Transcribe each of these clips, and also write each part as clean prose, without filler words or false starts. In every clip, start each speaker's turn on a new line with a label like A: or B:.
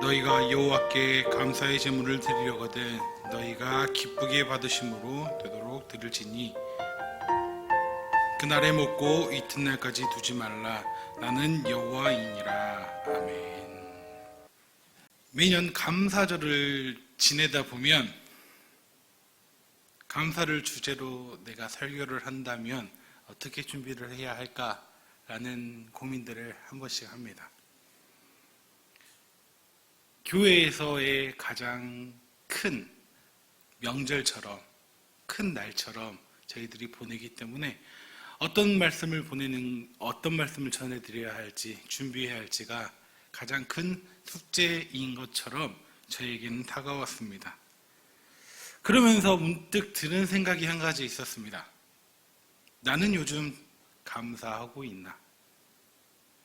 A: 너희가 여호와께 감사의 제물을 드리려거든 너희가 기쁘게 받으심으로 되도록 드릴지니 그날에 먹고 이튿날까지 두지 말라. 나는 여호와이니라. 아멘. 매년 감사절을 지내다 보면 감사를 주제로 내가 설교를 한다면 어떻게 준비를 해야 할까라는 고민들을 한 번씩 합니다. 교회에서의 가장 큰 명절처럼, 큰 날처럼 저희들이 보내기 때문에 어떤 말씀을 전해드려야 할지, 준비해야 할지가 가장 큰 숙제인 것처럼 저에게는 다가왔습니다. 그러면서 문득 드는 생각이 한 가지 있었습니다. 나는 요즘 감사하고 있나?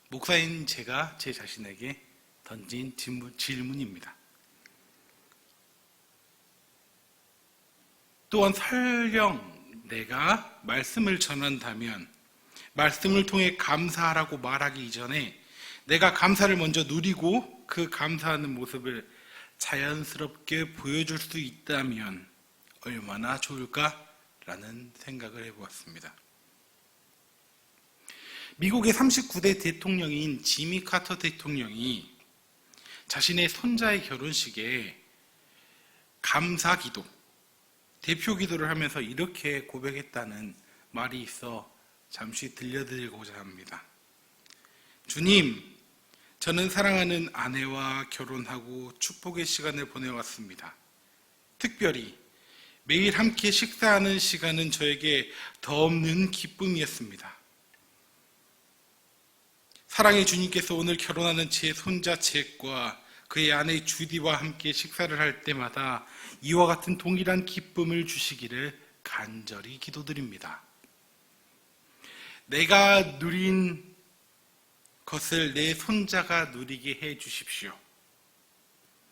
A: 목사인 제가 제 자신에게 던진 질문입니다. 또한 설령 내가 말씀을 전한다면 말씀을 통해 감사하라고 말하기 이전에 내가 감사를 먼저 누리고 그 감사하는 모습을 자연스럽게 보여줄 수 있다면 얼마나 좋을까라는 생각을 해보았습니다. 미국의 39대 대통령인 지미 카터 대통령이 자신의 손자의 결혼식에 감사 기도, 대표 기도를 하면서 이렇게 고백했다는 말이 있어 잠시 들려드리고자 합니다. 주님, 저는 사랑하는 아내와 결혼하고 축복의 시간을 보내왔습니다. 특별히 매일 함께 식사하는 시간은 저에게 더 없는 기쁨이었습니다. 사랑의 주님께서 오늘 결혼하는 제 손자 잭과 그의 아내 주디와 함께 식사를 할 때마다 이와 같은 동일한 기쁨을 주시기를 간절히 기도드립니다. 내가 누린 것을 내 손자가 누리게 해 주십시오.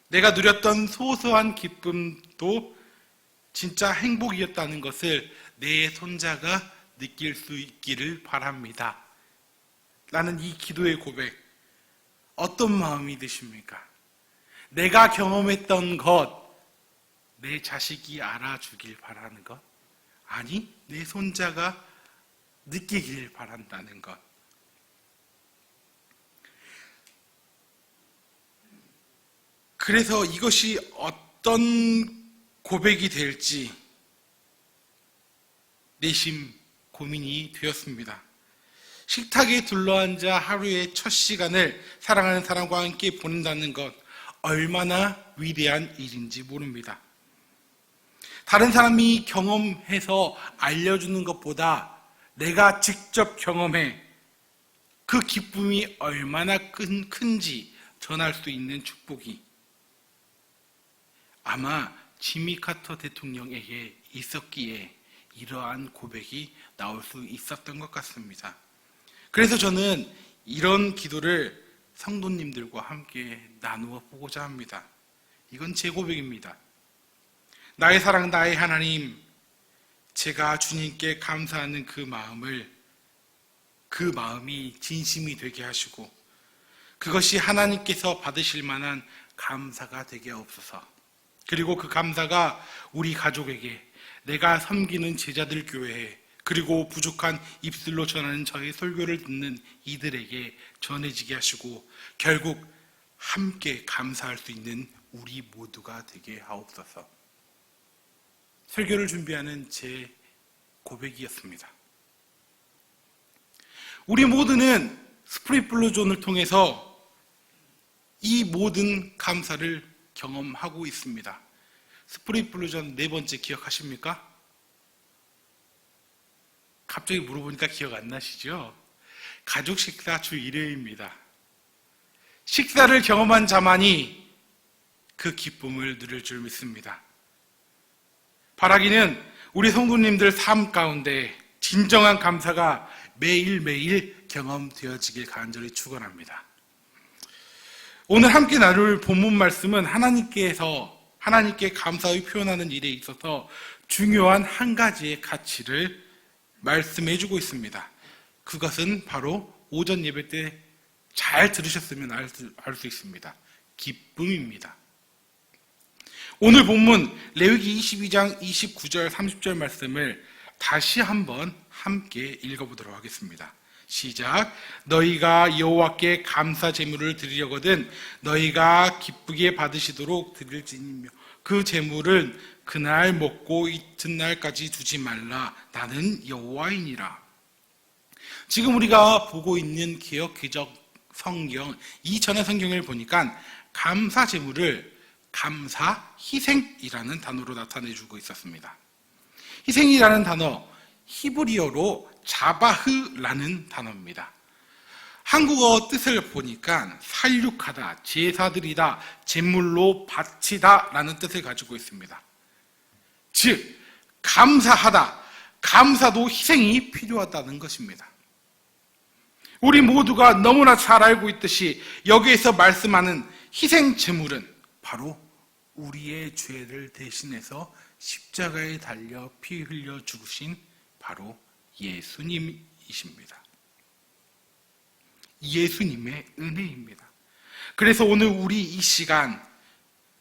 A: 내가 누렸던 소소한 기쁨도 진짜 행복이었다는 것을 내 손자가 느낄 수 있기를 바랍니다. 라는 이 기도의 고백, 어떤 마음이 드십니까? 내가 경험했던 것, 내 자식이 알아주길 바라는 것, 아니 내 손자가 느끼길 바란다는 것. 그래서 이것이 어떤 고백이 될지 내심 고민이 되었습니다. 식탁에 둘러앉아 하루의 첫 시간을 사랑하는 사람과 함께 보낸다는 것, 얼마나 위대한 일인지 모릅니다. 다른 사람이 경험해서 알려주는 것보다 내가 직접 경험해 그 기쁨이 얼마나 큰지 전할 수 있는 축복이 아마 지미 카터 대통령에게 있었기에 이러한 고백이 나올 수 있었던 것 같습니다. 그래서 저는 이런 기도를 성도님들과 함께 나누어 보고자 합니다. 이건 제 고백입니다. 나의 사랑, 나의 하나님, 제가 주님께 감사하는 그 마음이 진심이 되게 하시고 그것이 하나님께서 받으실 만한 감사가 되게 없어서, 그리고 그 감사가 우리 가족에게, 내가 섬기는 제자들 교회에, 그리고 부족한 입술로 전하는 저의 설교를 듣는 이들에게 전해지게 하시고 결국 함께 감사할 수 있는 우리 모두가 되게 하옵소서. 설교를 준비하는 제 고백이었습니다. 우리 모두는 스프릿 블루존을 통해서 이 모든 감사를 경험하고 있습니다. 스프릿 블루존 4번째 기억하십니까? 갑자기 물어보니까 기억 안 나시죠? 가족 식사 주 1회입니다. 식사를 경험한 자만이 그 기쁨을 누릴 줄 믿습니다. 바라기는 우리 성도님들 삶 가운데 진정한 감사가 매일매일 경험되어지길 간절히 축원합니다. 오늘 함께 나눌 본문 말씀은 하나님께 감사의 표현하는 일에 있어서 중요한 한 가지의 가치를 말씀해주고 있습니다. 그것은 바로 오전 예배 때 잘 들으셨으면 알 수 있습니다. 기쁨입니다. 오늘 본문 레위기 22장 29절 30절 말씀을 다시 한번 함께 읽어보도록 하겠습니다. 시작. 너희가 여호와께 감사 제물을 드리려거든 너희가 기쁘게 받으시도록 드릴지니며 그 제물은 그날 먹고 이튿날까지 두지 말라. 나는 여호와이니라. 지금 우리가 보고 있는 개역 개정 성경 이전의 성경을 보니까 감사 제물을 감사 희생이라는 단어로 나타내주고 있었습니다. 희생이라는 단어 히브리어로 자바흐라는 단어입니다. 한국어 뜻을 보니까 살육하다, 제사드리다, 제물로 바치다 라는 뜻을 가지고 있습니다. 즉 감사하다, 감사도 희생이 필요하다는 것입니다. 우리 모두가 너무나 잘 알고 있듯이 여기에서 말씀하는 희생 제물은 바로 우리의 죄를 대신해서 십자가에 달려 피 흘려 죽으신 바로 예수님이십니다. 예수님의 은혜입니다. 그래서 오늘 우리 이 시간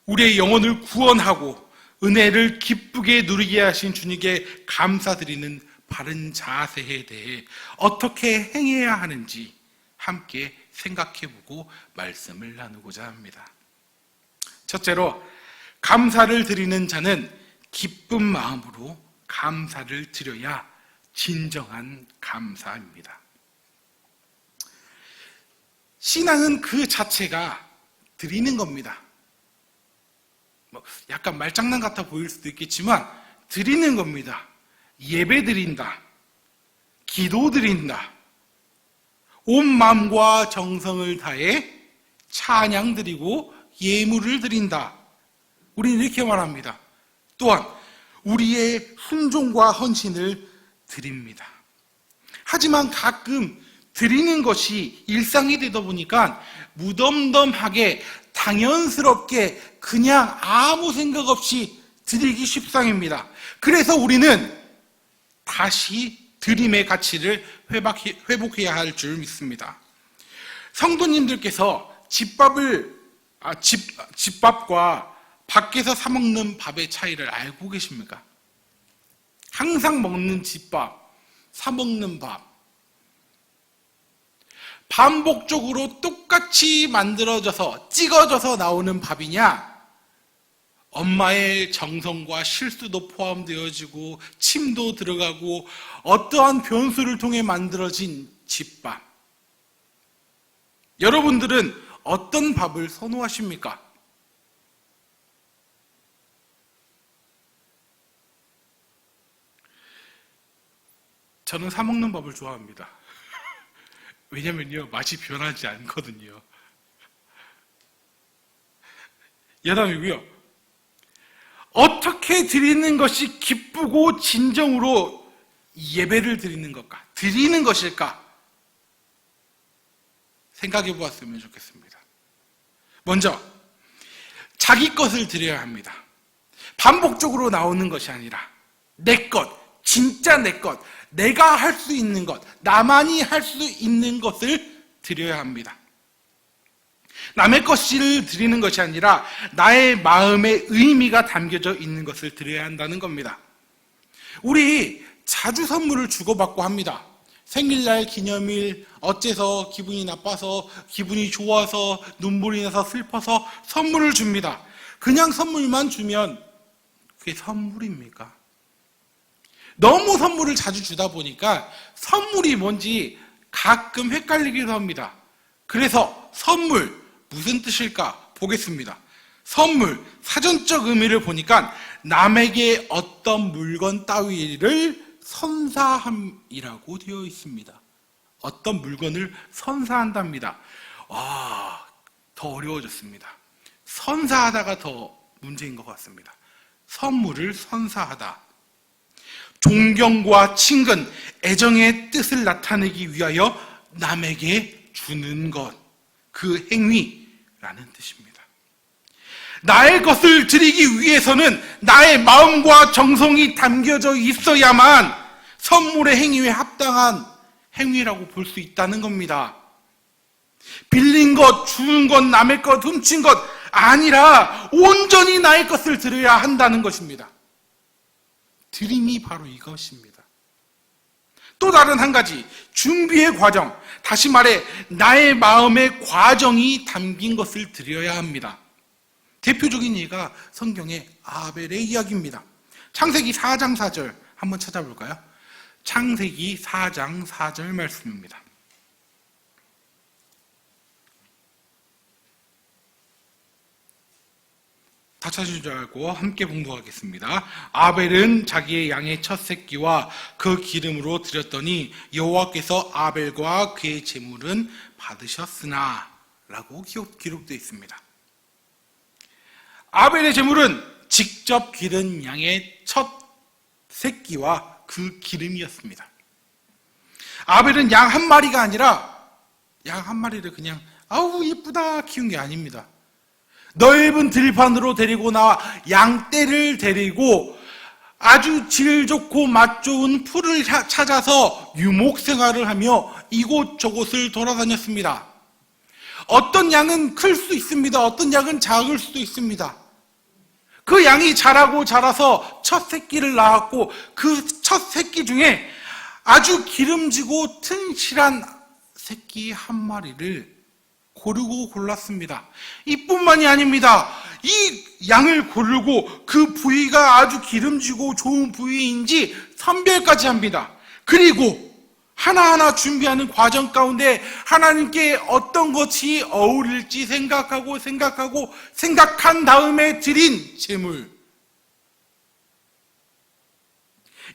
A: 우리의 영혼을 구원하고 은혜를 기쁘게 누리게 하신 주님께 감사드리는 바른 자세에 대해 어떻게 행해야 하는지 함께 생각해보고 말씀을 나누고자 합니다. 첫째로 감사를 드리는 자는 기쁜 마음으로 감사를 드려야 진정한 감사입니다. 신앙은 그 자체가 드리는 겁니다. 약간 말장난 같아 보일 수도 있겠지만 드리는 겁니다. 예배 드린다, 기도 드린다, 온 마음과 정성을 다해 찬양 드리고 예물을 드린다. 우리는 이렇게 말합니다. 또한 우리의 순종과 헌신을 드립니다. 하지만 가끔 드리는 것이 일상이 되다 보니까 무덤덤하게 당연스럽게 그냥 아무 생각 없이 드리기 십상입니다. 그래서 우리는 다시 드림의 가치를 회복해야 할 줄 믿습니다. 성도님들께서 집밥과 밖에서 사 먹는 밥의 차이를 알고 계십니까? 항상 먹는 집밥, 사 먹는 밥, 반복적으로 똑같이 만들어져서 찍어져서 나오는 밥이냐, 엄마의 정성과 실수도 포함되어지고 침도 들어가고 어떠한 변수를 통해 만들어진 집밥. 여러분들은 어떤 밥을 선호하십니까? 저는 사 먹는 밥을 좋아합니다. 왜냐면요, 맛이 변하지 않거든요. 여담이고요. 어떻게 드리는 것이 기쁘고 진정으로 예배를 드리는 것까? 드리는 것일까? 생각해 보았으면 좋겠습니다. 먼저 자기 것을 드려야 합니다. 반복적으로 나오는 것이 아니라 내 것, 진짜 내 것, 내가 할 수 있는 것, 나만이 할 수 있는 것을 드려야 합니다. 남의 것을 드리는 것이 아니라 나의 마음에 의미가 담겨져 있는 것을 드려야 한다는 겁니다. 우리 자주 선물을 주고받고 합니다. 생일날, 기념일, 어째서 기분이 나빠서, 기분이 좋아서, 눈물이 나서, 슬퍼서 선물을 줍니다. 그냥 선물만 주면 그게 선물입니까? 너무 선물을 자주 주다 보니까 선물이 뭔지 가끔 헷갈리기도 합니다. 그래서 선물, 무슨 뜻일까 보겠습니다. 선물, 사전적 의미를 보니까 남에게 어떤 물건 따위를 선사함이라고 되어 있습니다. 어떤 물건을 선사한답니다. 와, 더 어려워졌습니다. 선사하다가 더 문제인 것 같습니다. 선물을 선사하다. 존경과 친근, 애정의 뜻을 나타내기 위하여 남에게 주는 것, 그 행위라는 뜻입니다. 나의 것을 드리기 위해서는 나의 마음과 정성이 담겨져 있어야만 선물의 행위에 합당한 행위라고 볼 수 있다는 겁니다. 빌린 것, 주운 것, 남의 것, 훔친 것 아니라 온전히 나의 것을 드려야 한다는 것입니다. 드림이 바로 이것입니다. 또 다른 한 가지, 준비의 과정, 다시 말해 나의 마음의 과정이 담긴 것을 드려야 합니다. 대표적인 예가 성경의 아벨의 이야기입니다. 창세기 4장 4절 한번 찾아볼까요? 창세기 4장 4절 말씀입니다. 다 찾으신 줄 알고 함께 봉독하겠습니다. 아벨은 자기의 양의 첫 새끼와 그 기름으로 드렸더니 여호와께서 아벨과 그의 제물은 받으셨으나 라고 기록되어 있습니다. 아벨의 제물은 직접 기른 양의 첫 새끼와 그 기름이었습니다. 아벨은 양 한 마리가 아니라 양 한 마리를 그냥 아우 예쁘다 키운 게 아닙니다. 넓은 들판으로 데리고 나와 양떼를 데리고 아주 질 좋고 맛 좋은 풀을 찾아서 유목 생활을 하며 이곳저곳을 돌아다녔습니다. 어떤 양은 클 수 있습니다. 어떤 양은 작을 수도 있습니다. 그 양이 자라서 첫 새끼를 낳았고 그 첫 새끼 중에 아주 기름지고 튼실한 새끼 한 마리를 고르고 골랐습니다. 이뿐만이 아닙니다. 이 양을 고르고 그 부위가 아주 기름지고 좋은 부위인지 선별까지 합니다. 그리고 하나하나 준비하는 과정 가운데 하나님께 어떤 것이 어울릴지 생각한 다음에 드린 제물,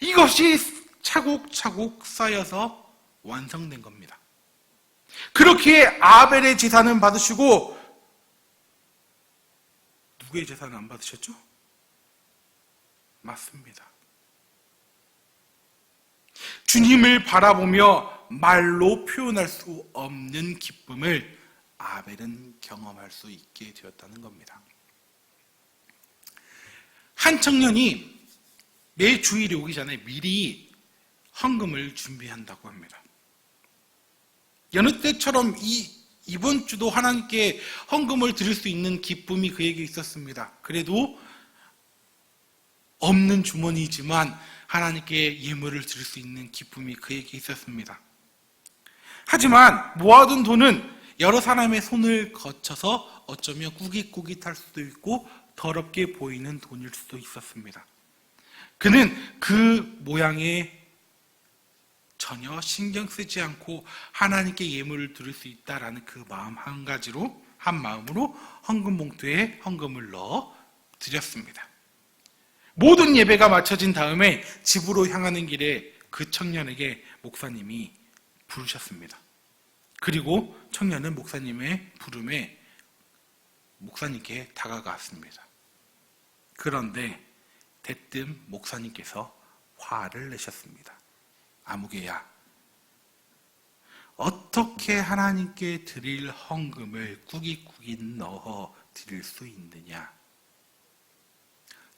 A: 이것이 차곡차곡 쌓여서 완성된 겁니다. 그렇게 아벨의 제사는 받으시고 누구의 제사는 안 받으셨죠? 맞습니다. 주님을 바라보며 말로 표현할 수 없는 기쁨을 아벨은 경험할 수 있게 되었다는 겁니다. 한 청년이 매 주일이 오기 전에 미리 헌금을 준비한다고 합니다. 여느 때처럼 이번 주도 하나님께 헌금을 드릴 수 있는 기쁨이 그에게 있었습니다. 그래도 없는 주머니지만 하나님께 예물을 드릴 수 있는 기쁨이 그에게 있었습니다. 하지만 모아둔 돈은 여러 사람의 손을 거쳐서 어쩌면 꾸깃꾸깃할 수도 있고 더럽게 보이는 돈일 수도 있었습니다. 그는 그 모양에 전혀 신경 쓰지 않고 하나님께 예물을 드릴 수 있다라는 그 마음 한 마음으로 헌금 봉투에 헌금을 넣어 드렸습니다. 모든 예배가 마쳐진 다음에 집으로 향하는 길에 그 청년에게 목사님이 부르셨습니다. 그리고 청년은 목사님의 부름에 목사님께 다가갔습니다. 그런데 대뜸 목사님께서 화를 내셨습니다. 아무개야, 어떻게 하나님께 드릴 헌금을 꾸깃꾸깃 넣어 드릴 수 있느냐?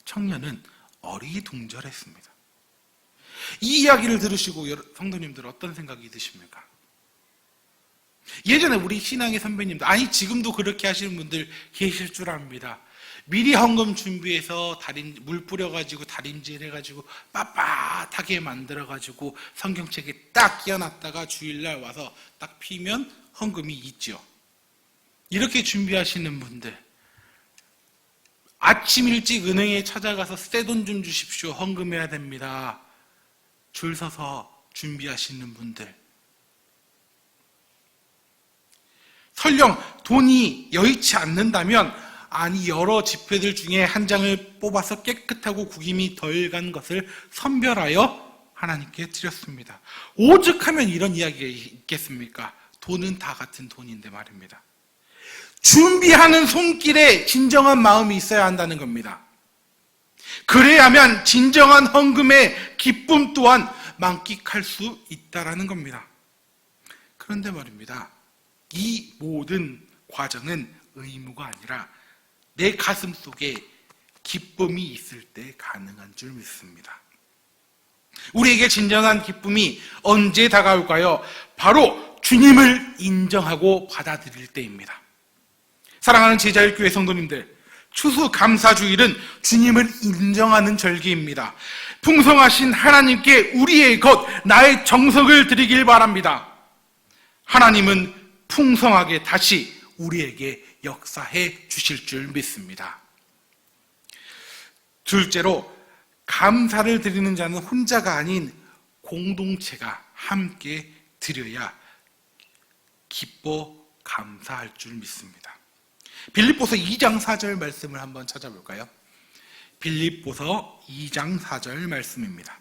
A: 청년은 어리둥절했습니다. 이 이야기를 들으시고 성도님들 어떤 생각이 드십니까? 예전에 우리 신앙의 선배님들, 아니 지금도 그렇게 하시는 분들 계실 줄 압니다. 미리 헌금 준비해서 물 뿌려가지고 다림질 해가지고 빳빳하게 만들어가지고 성경책에 딱 끼워놨다가 주일날 와서 딱 피면 헌금이 있죠. 이렇게 준비하시는 분들, 아침 일찍 은행에 찾아가서 새 돈 좀 주십시오. 헌금해야 됩니다. 줄 서서 준비하시는 분들, 설령 돈이 여의치 않는다면 여러 지폐들 중에 한 장을 뽑아서 깨끗하고 구김이 덜 간 것을 선별하여 하나님께 드렸습니다. 오죽하면 이런 이야기가 있겠습니까? 돈은 다 같은 돈인데 말입니다. 준비하는 손길에 진정한 마음이 있어야 한다는 겁니다. 그래야만 진정한 헌금의 기쁨 또한 만끽할 수 있다라는 겁니다. 그런데 말입니다, 이 모든 과정은 의무가 아니라 내 가슴 속에 기쁨이 있을 때 가능한 줄 믿습니다. 우리에게 진정한 기쁨이 언제 다가올까요? 바로 주님을 인정하고 받아들일 때입니다. 사랑하는 제자일교회 성도님들, 추수감사주일은 주님을 인정하는 절기입니다. 풍성하신 하나님께 우리의 것, 나의 정성을 드리길 바랍니다. 하나님은 풍성하게 다시 우리에게 역사해 주실 줄 믿습니다. 둘째로, 감사를 드리는 자는 혼자가 아닌 공동체가 함께 드려야 기뻐 감사할 줄 믿습니다. 빌립보서 2장 4절 말씀을 한번 찾아볼까요? 빌립보서 2장 4절 말씀입니다.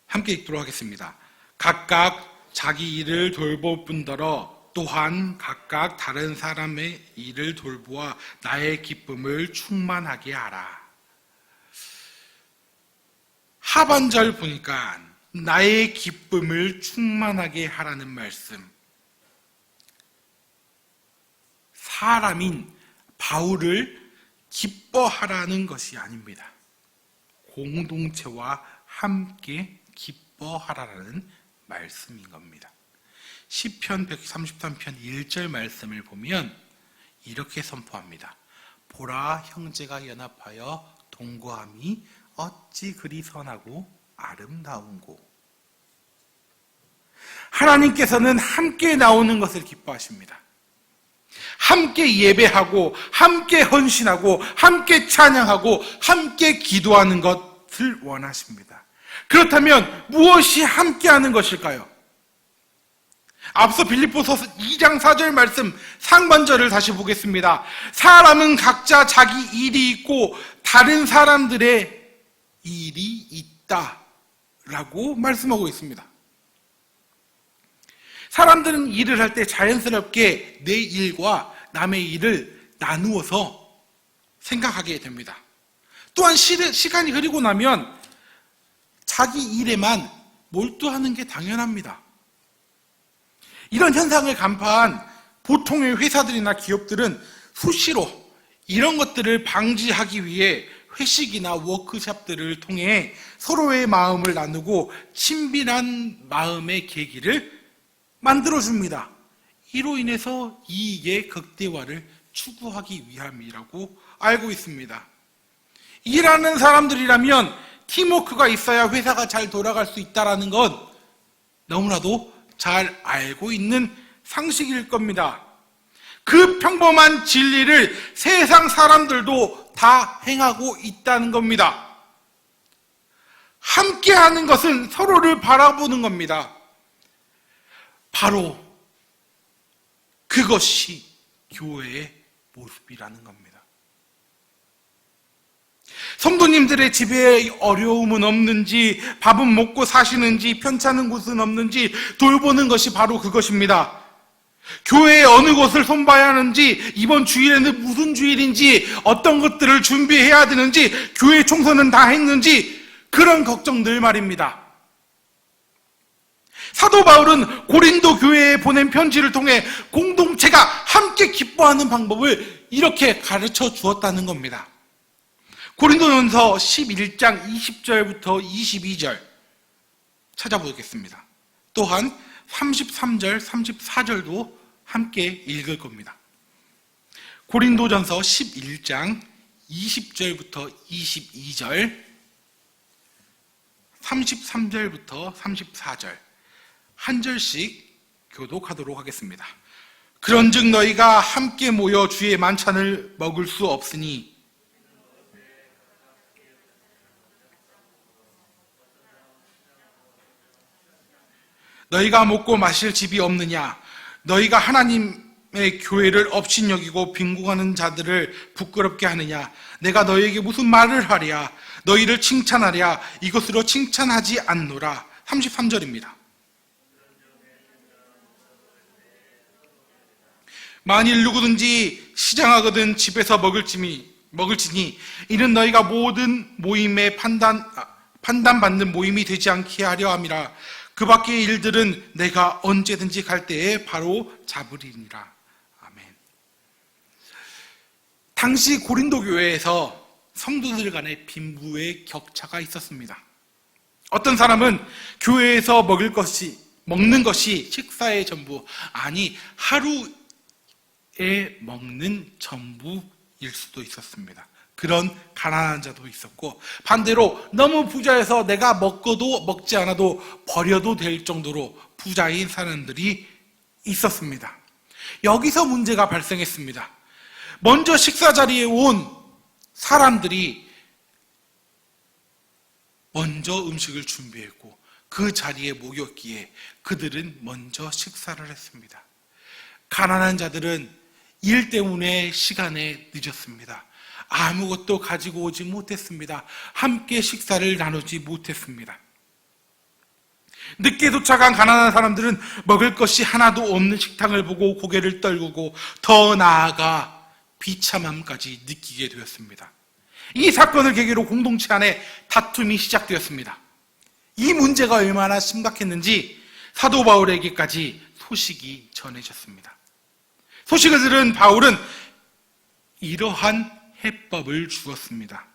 A: 함께 읽도록 하겠습니다. 각각 자기 일을 돌볼 뿐더러 또한 각각 다른 사람의 일을 돌보아 나의 기쁨을 충만하게 하라. 하반절 보니까 나의 기쁨을 충만하게 하라는 말씀. 사람인 바울을 기뻐하라는 것이 아닙니다. 공동체와 함께 기뻐하라는 말씀인 겁니다. 시편 133편 1절 말씀을 보면 이렇게 선포합니다. 보라, 형제가 연합하여 동거함이 어찌 그리 선하고 아름다운고. 하나님께서는 함께 나오는 것을 기뻐하십니다. 함께 예배하고 함께 헌신하고 함께 찬양하고 함께 기도하는 것을 원하십니다. 그렇다면 무엇이 함께하는 것일까요? 앞서 빌립보서 2장 4절 말씀 상반절을 다시 보겠습니다. 사람은 각자 자기 일이 있고 다른 사람들의 일이 있다라고 말씀하고 있습니다. 사람들은 일을 할 때 자연스럽게 내 일과 남의 일을 나누어서 생각하게 됩니다. 또한 시간이 흐르고 나면 자기 일에만 몰두하는 게 당연합니다. 이런 현상을 간파한 보통의 회사들이나 기업들은 수시로 이런 것들을 방지하기 위해 회식이나 워크숍들을 통해 서로의 마음을 나누고 친밀한 마음의 계기를 만들어줍니다. 이로 인해서 이익의 극대화를 추구하기 위함이라고 알고 있습니다. 일하는 사람들이라면 팀워크가 있어야 회사가 잘 돌아갈 수 있다는 건 너무나도 잘 알고 있는 상식일 겁니다. 그 평범한 진리를 세상 사람들도 다 행하고 있다는 겁니다. 함께하는 것은 서로를 바라보는 겁니다. 바로 그것이 교회의 모습이라는 겁니다. 성도님들의 집에 어려움은 없는지, 밥은 먹고 사시는지, 편찮은 곳은 없는지 돌보는 것이 바로 그것입니다. 교회에 어느 곳을 손봐야 하는지, 이번 주일에는 무슨 주일인지, 어떤 것들을 준비해야 되는지, 교회 총선은 다 했는지, 그런 걱정들 말입니다. 사도 바울은 고린도 교회에 보낸 편지를 통해 공동체가 함께 기뻐하는 방법을 이렇게 가르쳐 주었다는 겁니다. 고린도전서 11장 20절부터 22절 찾아보겠습니다. 또한 33절, 34절도 함께 읽을 겁니다. 고린도전서 11장 20절부터 22절, 33절부터 34절 한 절씩 교독하도록 하겠습니다. 그런즉 너희가 함께 모여 주의 만찬을 먹을 수 없으니 너희가 먹고 마실 집이 없느냐? 너희가 하나님의 교회를 업신여기고 빈궁하는 자들을 부끄럽게 하느냐? 내가 너희에게 무슨 말을 하랴? 너희를 칭찬하랴? 이것으로 칭찬하지 않노라. 33절입니다. 만일 누구든지 시장하거든 집에서 먹을지니 이는 너희가 모든 모임에 판단받는 모임이 되지 않게 하려 함이라. 그 밖의 일들은 내가 언제든지 갈 때에 바로 잡으리니라. 아멘. 당시 고린도 교회에서 성도들 간의 빈부의 격차가 있었습니다. 어떤 사람은 교회에서 먹는 것이 식사의 전부, 아니 하루에 먹는 전부일 수도 있었습니다. 그런 가난한 자도 있었고, 반대로 너무 부자여서 내가 먹고도 먹지 않아도 버려도 될 정도로 부자인 사람들이 있었습니다. 여기서 문제가 발생했습니다. 먼저 식사 자리에 온 사람들이 먼저 음식을 준비했고 그 자리에 모였기에 그들은 먼저 식사를 했습니다. 가난한 자들은 일 때문에 시간에 늦었습니다. 아무것도 가지고 오지 못했습니다. 함께 식사를 나누지 못했습니다. 늦게 도착한 가난한 사람들은 먹을 것이 하나도 없는 식탁을 보고 고개를 떨구고 더 나아가 비참함까지 느끼게 되었습니다. 이 사건을 계기로 공동체 안에 다툼이 시작되었습니다. 이 문제가 얼마나 심각했는지 사도 바울에게까지 소식이 전해졌습니다. 소식을 들은 바울은 이러한 해법을 주었습니다.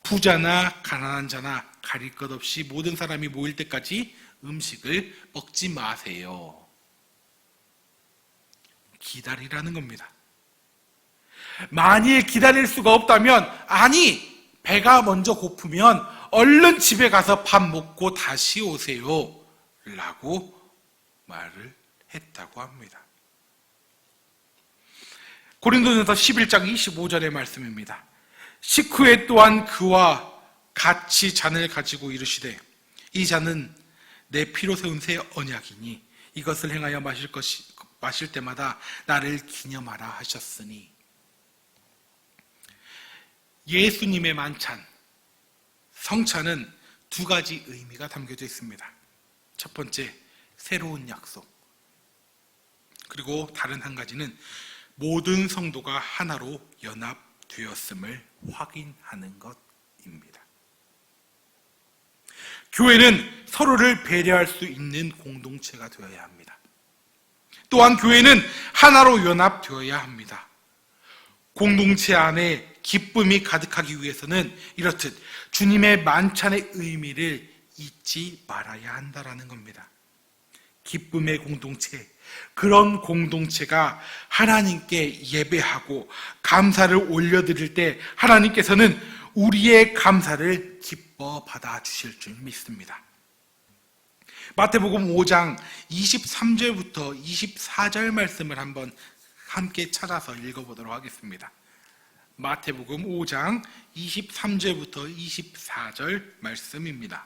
A: 부자나 가난한 자나 가릴 것 없이 모든 사람이 모일 때까지 음식을 먹지 마세요. 기다리라는 겁니다. 만일 기다릴 수가 없다면, 아니 배가 먼저 고프면 얼른 집에 가서 밥 먹고 다시 오세요 라고 말을 했다고 합니다. 고린도전서 11장 25절의 말씀입니다. 식후에 또한 그와 같이 잔을 가지고 이르시되 이 잔은 내 피로 세운 새 언약이니 이것을 행하여 마실 때마다 나를 기념하라 하셨으니. 예수님의 만찬, 성찬은 두 가지 의미가 담겨져 있습니다. 첫 번째, 새로운 약속. 그리고 다른 한 가지는 모든 성도가 하나로 연합되었음을 확인하는 것입니다. 교회는 서로를 배려할 수 있는 공동체가 되어야 합니다. 또한 교회는 하나로 연합되어야 합니다. 공동체 안에 기쁨이 가득하기 위해서는 이렇듯 주님의 만찬의 의미를 잊지 말아야 한다라는 겁니다. 기쁨의 공동체, 그런 공동체가 하나님께 예배하고 감사를 올려드릴 때 하나님께서는 우리의 감사를 기뻐 받아주실 줄 믿습니다. 마태복음 5장 23절부터 24절 말씀을 한번 함께 찾아서 읽어보도록 하겠습니다. 마태복음 5장 23절부터 24절 말씀입니다.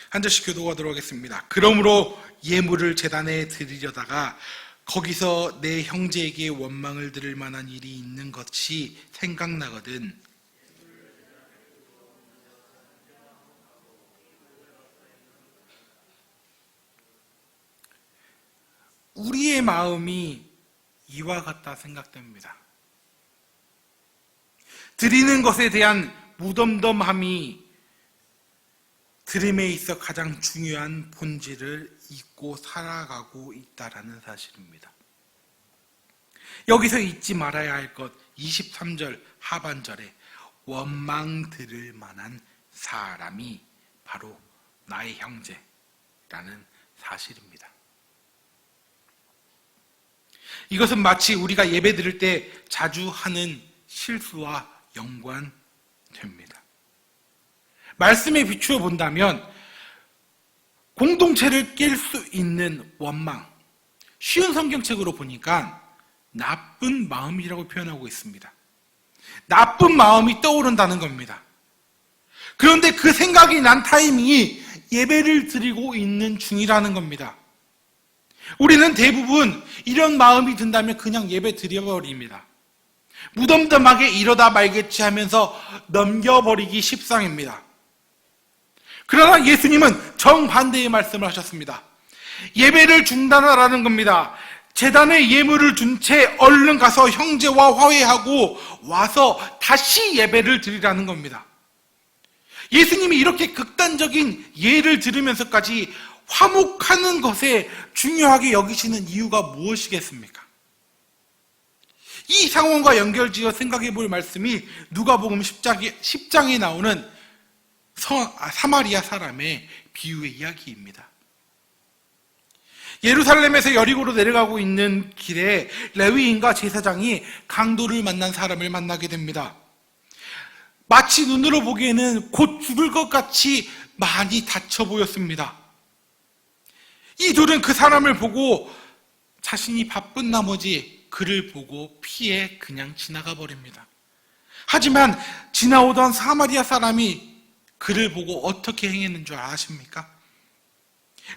A: 한 절씩 교독하도록 하겠습니다. 그러므로 예물을 제단에 드리려다가 거기서 내 형제에게 원망을 들을 만한 일이 있는 것이 생각나거든 우리의 마음이 이와 같다 생각됩니다. 드리는 것에 대한 무덤덤함이 드림에 있어 가장 중요한 본질을 잊고 살아가고 있다라는 사실입니다. 여기서 잊지 말아야 할 것, 23절 하반절에 원망 들을 만한 사람이 바로 나의 형제라는 사실입니다. 이것은 마치 우리가 예배 드릴 때 자주 하는 실수와 연관됩니다. 말씀에 비추어 본다면 공동체를 깰 수 있는 원망, 쉬운 성경책으로 보니까 나쁜 마음이라고 표현하고 있습니다. 나쁜 마음이 떠오른다는 겁니다. 그런데 그 생각이 난 타이밍이 예배를 드리고 있는 중이라는 겁니다. 우리는 대부분 이런 마음이 든다면 그냥 예배 드려버립니다. 무덤덤하게 이러다 말겠지 하면서 넘겨버리기 십상입니다. 그러나 예수님은 정반대의 말씀을 하셨습니다. 예배를 중단하라는 겁니다. 제단에 예물을 준 채 얼른 가서 형제와 화해하고 와서 다시 예배를 드리라는 겁니다. 예수님이 이렇게 극단적인 예를 들으면서까지 화목하는 것에 중요하게 여기시는 이유가 무엇이겠습니까? 이 상황과 연결지어 생각해 볼 말씀이 누가복음 10장에 나오는 사마리아 사람의 비유의 이야기입니다. 예루살렘에서 여리고로 내려가고 있는 길에 레위인과 제사장이 강도를 만난 사람을 만나게 됩니다. 마치 눈으로 보기에는 곧 죽을 것 같이 많이 다쳐 보였습니다. 이 둘은 그 사람을 보고 자신이 바쁜 나머지 그를 보고 피해 그냥 지나가 버립니다. 하지만 지나오던 사마리아 사람이 그를 보고 어떻게 행했는 줄 아십니까?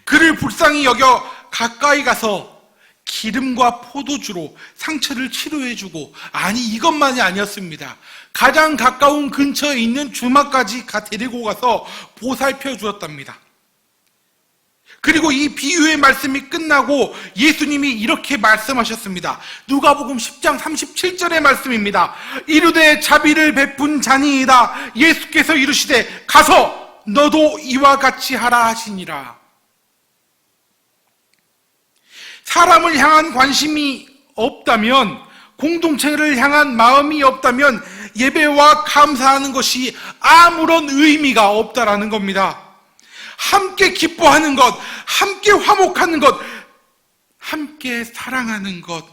A: 그를 불쌍히 여겨 가까이 가서 기름과 포도주로 상처를 치료해주고, 아니 이것만이 아니었습니다. 가장 가까운 근처에 있는 주막까지 데리고 가서 보살펴 주었답니다. 그리고 이 비유의 말씀이 끝나고 예수님이 이렇게 말씀하셨습니다. 누가복음 10장 37절의 말씀입니다. 이르되 자비를 베푼 자니이다. 예수께서 이르시되 가서 너도 이와 같이 하라 하시니라. 사람을 향한 관심이 없다면, 공동체를 향한 마음이 없다면 예배와 감사하는 것이 아무런 의미가 없다라는 겁니다. 함께 기뻐하는 것, 함께 화목하는 것, 함께 사랑하는 것.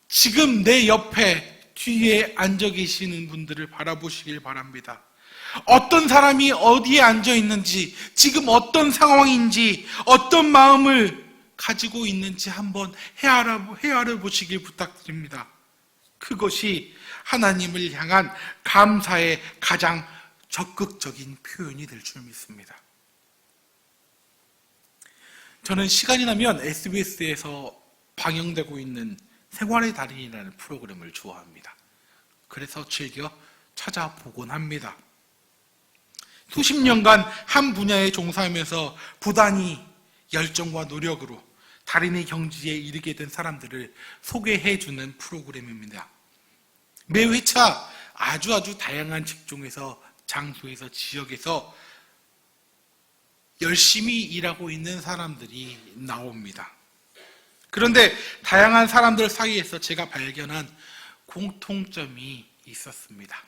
A: 지금 내 옆에 뒤에 앉아 계시는 분들을 바라보시길 바랍니다. 어떤 사람이 어디에 앉아 있는지, 지금 어떤 상황인지, 어떤 마음을 가지고 있는지 한번 헤아려 보시길 부탁드립니다. 그것이 하나님을 향한 감사의 가장 적극적인 표현이 될 줄 믿습니다. 저는 시간이 나면 SBS에서 방영되고 있는 생활의 달인이라는 프로그램을 좋아합니다. 그래서 즐겨 찾아보곤 합니다. 수십 년간 한 분야에 종사하면서 부단히 열정과 노력으로 달인의 경지에 이르게 된 사람들을 소개해주는 프로그램입니다. 매 회차 아주 다양한 직종에서, 장소에서, 지역에서 열심히 일하고 있는 사람들이 나옵니다. 그런데 다양한 사람들 사이에서 제가 발견한 공통점이 있었습니다.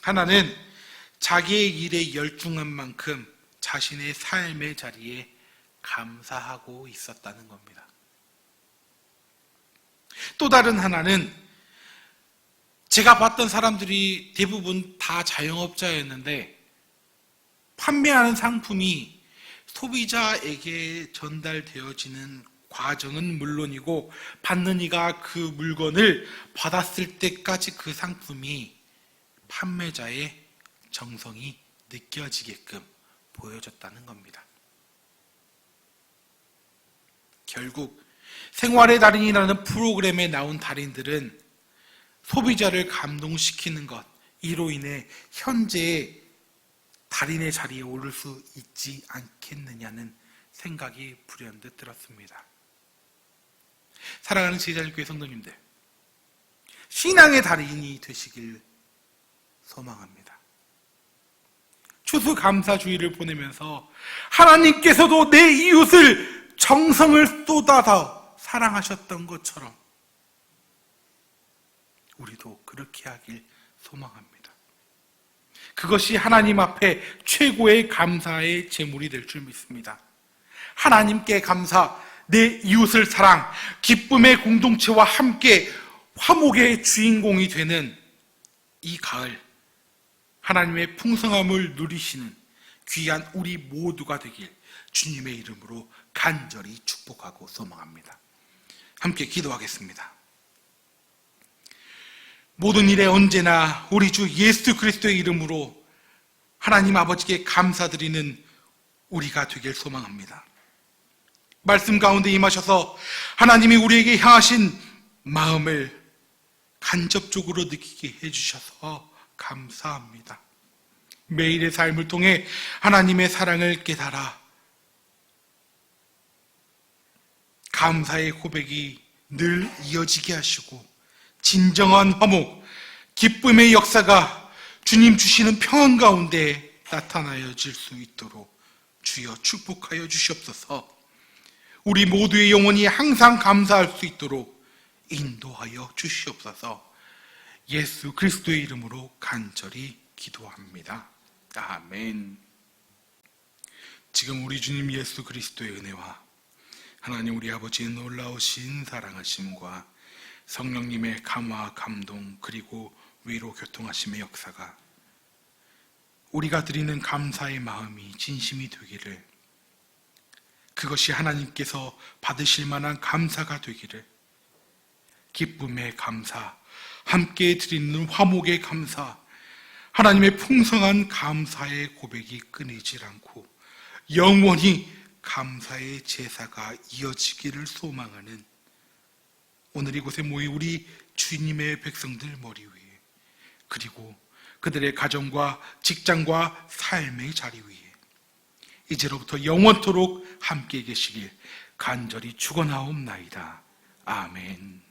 A: 하나는 자기의 일에 열중한 만큼 자신의 삶의 자리에 감사하고 있었다는 겁니다. 또 다른 하나는 제가 봤던 사람들이 대부분 다 자영업자였는데, 판매하는 상품이 소비자에게 전달되어지는 과정은 물론이고 받는 이가 그 물건을 받았을 때까지 그 상품이 판매자의 정성이 느껴지게끔 보여줬다는 겁니다. 결국 생활의 달인이라는 프로그램에 나온 달인들은 소비자를 감동시키는 것, 이로 인해 현재의 달인의 자리에 오를 수 있지 않겠느냐는 생각이 불현듯 들었습니다. 사랑하는 제자교회 성도님들, 신앙의 달인이 되시길 소망합니다. 추수감사주의를 보내면서 하나님께서도 내 이웃을 정성을 쏟아서 사랑하셨던 것처럼 우리도 그렇게 하길 소망합니다. 그것이 하나님 앞에 최고의 감사의 제물이 될 줄 믿습니다. 하나님께 감사, 내 이웃을 사랑, 기쁨의 공동체와 함께 화목의 주인공이 되는 이 가을, 하나님의 풍성함을 누리시는 귀한 우리 모두가 되길 주님의 이름으로 간절히 축복하고 소망합니다. 함께 기도하겠습니다. 모든 일에 언제나 우리 주 예수 그리스도의 이름으로 하나님 아버지께 감사드리는 우리가 되길 소망합니다. 말씀 가운데 임하셔서 하나님이 우리에게 향하신 마음을 간접적으로 느끼게 해주셔서 감사합니다. 매일의 삶을 통해 하나님의 사랑을 깨달아 감사의 고백이 늘 이어지게 하시고 진정한 화목, 기쁨의 역사가 주님 주시는 평안 가운데 나타나질 수 있도록 주여 축복하여 주시옵소서. 우리 모두의 영혼이 항상 감사할 수 있도록 인도하여 주시옵소서. 예수 그리스도의 이름으로 간절히 기도합니다. 아멘. 지금 우리 주님 예수 그리스도의 은혜와 하나님 우리 아버지의 놀라우신 사랑하심과 성령님의 감화, 감동, 그리고 위로 교통하심의 역사가 우리가 드리는 감사의 마음이 진심이 되기를, 그것이 하나님께서 받으실 만한 감사가 되기를, 기쁨의 감사, 함께 드리는 화목의 감사, 하나님의 풍성한 감사의 고백이 끊이질 않고 영원히 감사의 제사가 이어지기를 소망하는 오늘 이곳에 모인 우리 주님의 백성들 머리 위에, 그리고 그들의 가정과 직장과 삶의 자리 위에 이제로부터 영원토록 함께 계시길 간절히 축원하옵나이다. 아멘.